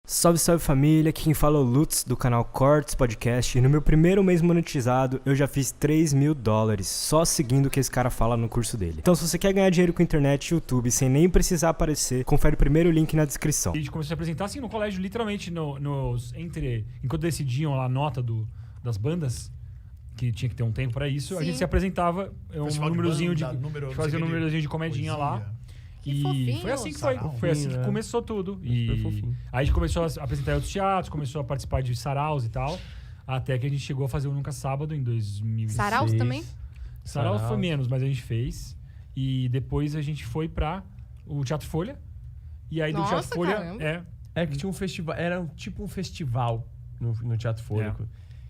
Salve, salve família, aqui quem fala é o Lutz do canal Cortes Podcast e no meu primeiro mês monetizado eu já fiz $3.000 só seguindo o que esse cara fala no curso dele. Então se você quer ganhar dinheiro com internet e YouTube sem nem precisar aparecer, confere o primeiro link na descrição. A gente começou a se apresentar assim no colégio, literalmente, enquanto decidiam lá a nota das bandas, que tinha que ter um tempo pra isso, a gente se apresentava, um númerozinho fazia um númerozinho de comedinha lá. Que fofinho, foi assim que foi. Foi assim que começou tudo. E aí a gente começou a apresentar em outros teatros, começou a participar de saraus e tal. Até que a gente chegou a fazer o Nunca Sábado em 2006. Saraus também? Saraus foi menos, mas a gente fez. E depois a gente foi pra o Teatro Folha. E aí do Teatro Folha É que tinha um festival, era tipo um festival no Teatro Folha.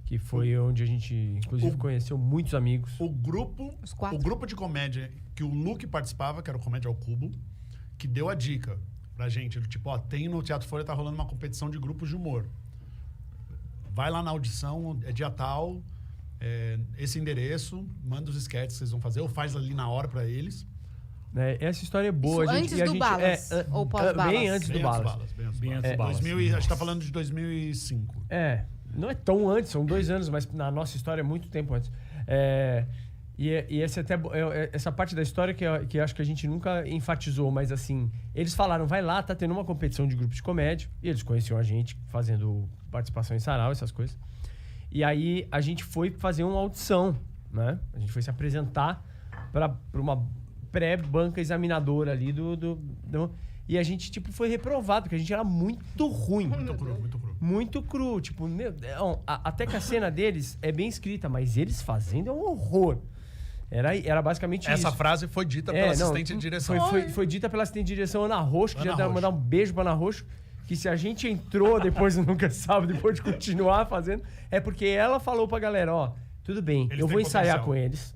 Que foi onde a gente, inclusive, conheceu muitos amigos. O grupo de comédia que o Luke participava, que era o Comédia ao Cubo, que deu a dica pra gente. Ele, tipo, tem no Teatro Folha, tá rolando uma competição de grupos de humor. Vai lá na audição, é dia tal, esse endereço, manda os sketches que vocês vão fazer, ou faz ali na hora pra eles. Essa história é boa. Isso antes do Balas? Ou pós-Balas? Bem antes do Balas. Bem antes do Balas. A gente tá falando de 2005. Não é tão antes, são 2 anos, mas na nossa história é muito tempo antes. E essa parte da história que eu acho que a gente nunca enfatizou, mas assim, eles falaram, vai lá, tá tendo uma competição de grupos de comédia, e eles conheciam a gente fazendo participação em sarau, essas coisas. E aí a gente foi fazer uma audição, né? A gente foi se apresentar para uma pré-banca examinadora ali e a gente, tipo, foi reprovado, porque a gente era muito ruim. Muito cru. Tipo, até que a cena deles é bem escrita, mas eles fazendo é um horror. Era basicamente isso. Essa frase foi dita pela assistente de direção. Foi dita pela assistente de direção Ana Roxo, que já deve mandar um beijo pra Ana Roxo, que se a gente entrou depois do Nunca Sabe, depois de continuar fazendo, é porque ela falou pra galera, tudo bem, eu vou ensaiar com eles.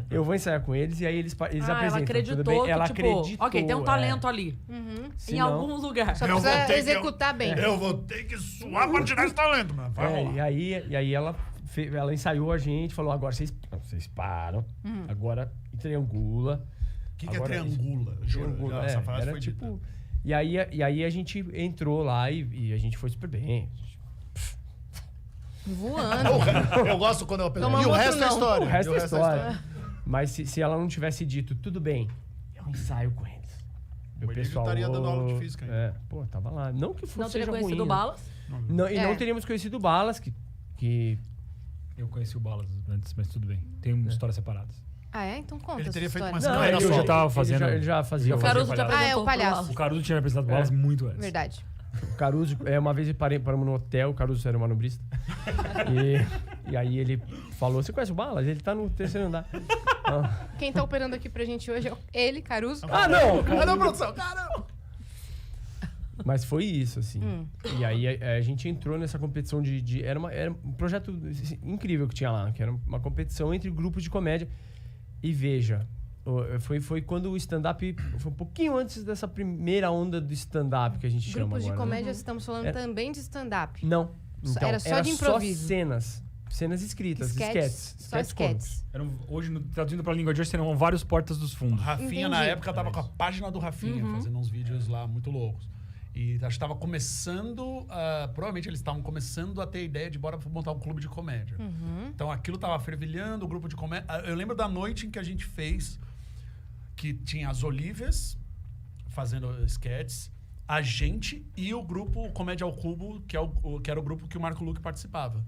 Eu vou ensaiar com eles e aí eles apresentam. Ela acreditou tudo bem? que, Ela acreditou. Ok, tem um talento ali. Em algum lugar. Só precisa executar bem. Eu vou ter que suar pra tirar esse talento, mano. E aí ela ensaiou a gente, falou, agora vocês param, agora triangula. O que é triangula? Juro. Essa frase foi tipo dita. E aí a gente entrou lá e a gente foi super bem. Voando. Eu gosto quando eu penso. E o resto é história. O resto é história. Mas se ela não tivesse dito, tudo bem, eu ensaio com eles. O pessoal estaria dando aula de física ainda. Tava lá. Não que fosse Não teria ruim, conhecido o Balas? Não teríamos conhecido o Balas, que... Eu conheci o Balas antes, mas tudo bem. Tem uma história separada. Então conta. Ele teria feito uma uma Não, carreira eu solo. já tava fazendo. Ele já fazia. O Caruso te palhaço. apresentou o palhaço. O Caruso tinha me apresentado o Balas muito antes. Verdade. O Caruso, uma vez paramos no hotel, o Caruso era um manobrista. E aí ele falou, você conhece o Balas? Ele tá no 3º andar. Quem tá operando aqui pra gente hoje é ele, Caruso. Não! Cadê a produção? Caramba! Mas foi isso, assim. E aí a gente entrou nessa competição era um projeto incrível que tinha lá, que era uma competição entre grupos de comédia. E veja, foi quando o stand-up... Foi um pouquinho antes dessa primeira onda do stand-up que a gente chama agora. Grupos de comédia, estamos falando também de stand-up. Não. Então, era só de improviso. Só cenas escritas, sketches. Só sketches. Hoje, traduzindo pra língua de hoje, seriam vários portas dos fundos. Rafinha, na época, tava com a página do Rafinha, fazendo uns vídeos lá muito loucos. E acho que estava começando, provavelmente eles estavam começando a ter a ideia de bora montar um clube de comédia. Então aquilo tava fervilhando, o grupo de comédia. Eu lembro da noite em que a gente fez, que tinha as Olívias fazendo sketches, a gente e o grupo Comédia ao Cubo, que era o grupo que o Marco Luque participava.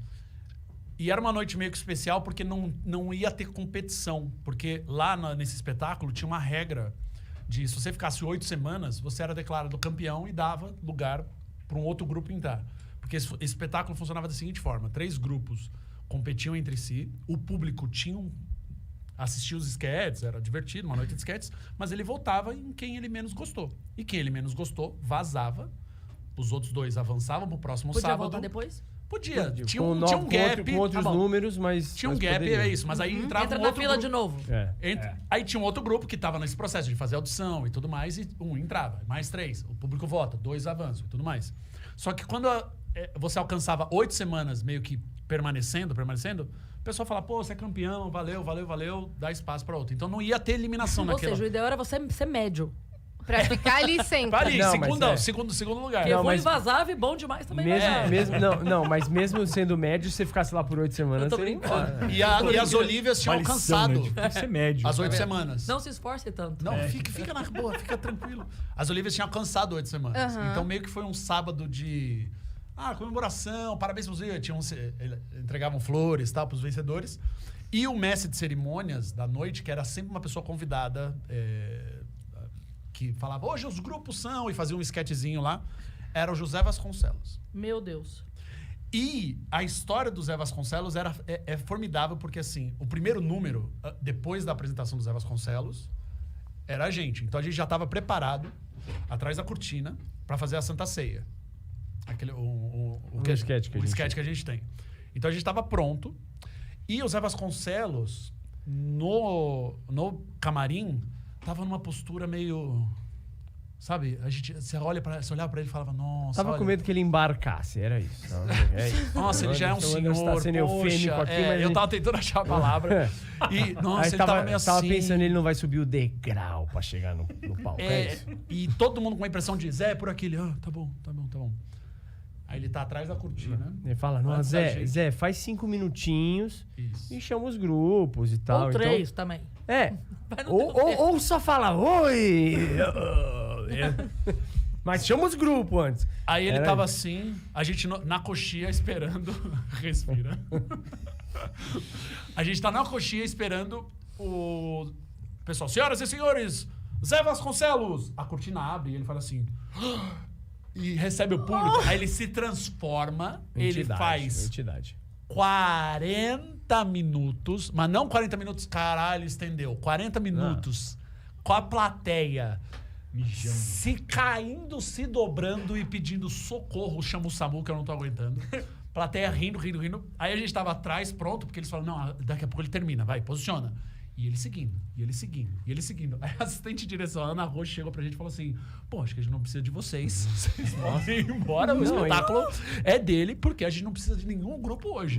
E era uma noite meio que especial porque não ia ter competição, porque lá nesse espetáculo tinha uma regra de se você ficasse 8 semanas, você era declarado campeão e dava lugar para um outro grupo entrar. Porque esse espetáculo funcionava da seguinte forma: 3 grupos competiam entre si, o público assistia os sketches, era divertido, uma noite de sketches, mas ele votava em quem ele menos gostou. E quem ele menos gostou, vazava, os outros 2 avançavam pro próximo sábado. Podia voltar depois? Podia. Tinha com um gap. Com outros números, mas... Tinha um gap, poderia. é isso. Mas aí entrava Entra um na outro fila grupo. de novo. Aí tinha um outro grupo que tava nesse processo de fazer audição e tudo mais, e um entrava. Mais 3. O público vota, 2 avançam e tudo mais. Só que quando você alcançava 8 semanas meio que permanecendo, o pessoal fala, pô, você é campeão, valeu, dá espaço pra outro. Então não ia ter eliminação Ou naquela. seja, o ideal era você ser médio. Pra ficar ali sempre. Pra ali, Não, segundo lugar. Porque Não, ruim mas- vazava e bom demais também. Mas mesmo sendo médio, se você ficasse lá por 8 semanas, Eu tô você ia brincando. embora. E as Olívias tinham alcançado Tem que ser médio. as 8 semanas. Não se esforce tanto. Não, fica na boa, fica tranquilo. As Olívias tinham alcançado 8 semanas. Então meio que foi um sábado de comemoração, parabéns pros vencedores. Entregavam flores, tal, pros vencedores. E o mestre de cerimônias da noite, que era sempre uma pessoa convidada, que falava, hoje os grupos são, e fazia um sketchzinho lá, era o José Vasconcelos. Meu Deus. E a história do Zé Vasconcelos é formidável, porque assim, o primeiro número, depois da apresentação do Zé Vasconcelos, era a gente. Então a gente já estava preparado, atrás da cortina, para fazer a Santa Ceia. Sketch que a gente tem. Então a gente estava pronto. E o Zé Vasconcelos, no camarim, tava numa postura meio... Sabe? Você olhava pra ele e falava, nossa, Tava com medo que ele embarcasse, era isso. Nossa, ele já é um senhor, tá sendo eufêmico aqui, mas eu tava tentando achar a palavra. E, nossa, ele tava meio assim... Tava pensando, ele não vai subir o degrau pra chegar no palco, é isso? E todo mundo com a impressão de, Zé, por aquele... tá bom. Aí ele tá atrás da cortina. Ele fala, não, Zé, faz 5 minutinhos e chama os grupos e tal. Ou 3 também. Ou só fala, oi! Mas chama os grupos antes. Aí ele tava assim, a gente na coxinha esperando... Respira. A gente tá na coxinha esperando o pessoal. Senhoras e senhores, Zé Vasconcelos! A cortina abre e ele fala assim... E recebe o público. Aí ele se transforma. Ele faz 40 minutos. Mas não 40 minutos, caralho, estendeu. 40 minutos com a plateia mijando, se caindo, se dobrando e pedindo socorro. Chama o SAMU, que eu não tô aguentando. Plateia rindo. Aí a gente tava atrás, pronto, porque eles falaram, não, daqui a pouco ele termina, vai, posiciona. E ele seguindo. Aí a assistente de direção, a Ana Rocha, chegou pra gente e falou assim, pô, acho que a gente não precisa de vocês. Vocês podem ir embora, o espetáculo é dele, porque a gente não precisa de nenhum grupo hoje.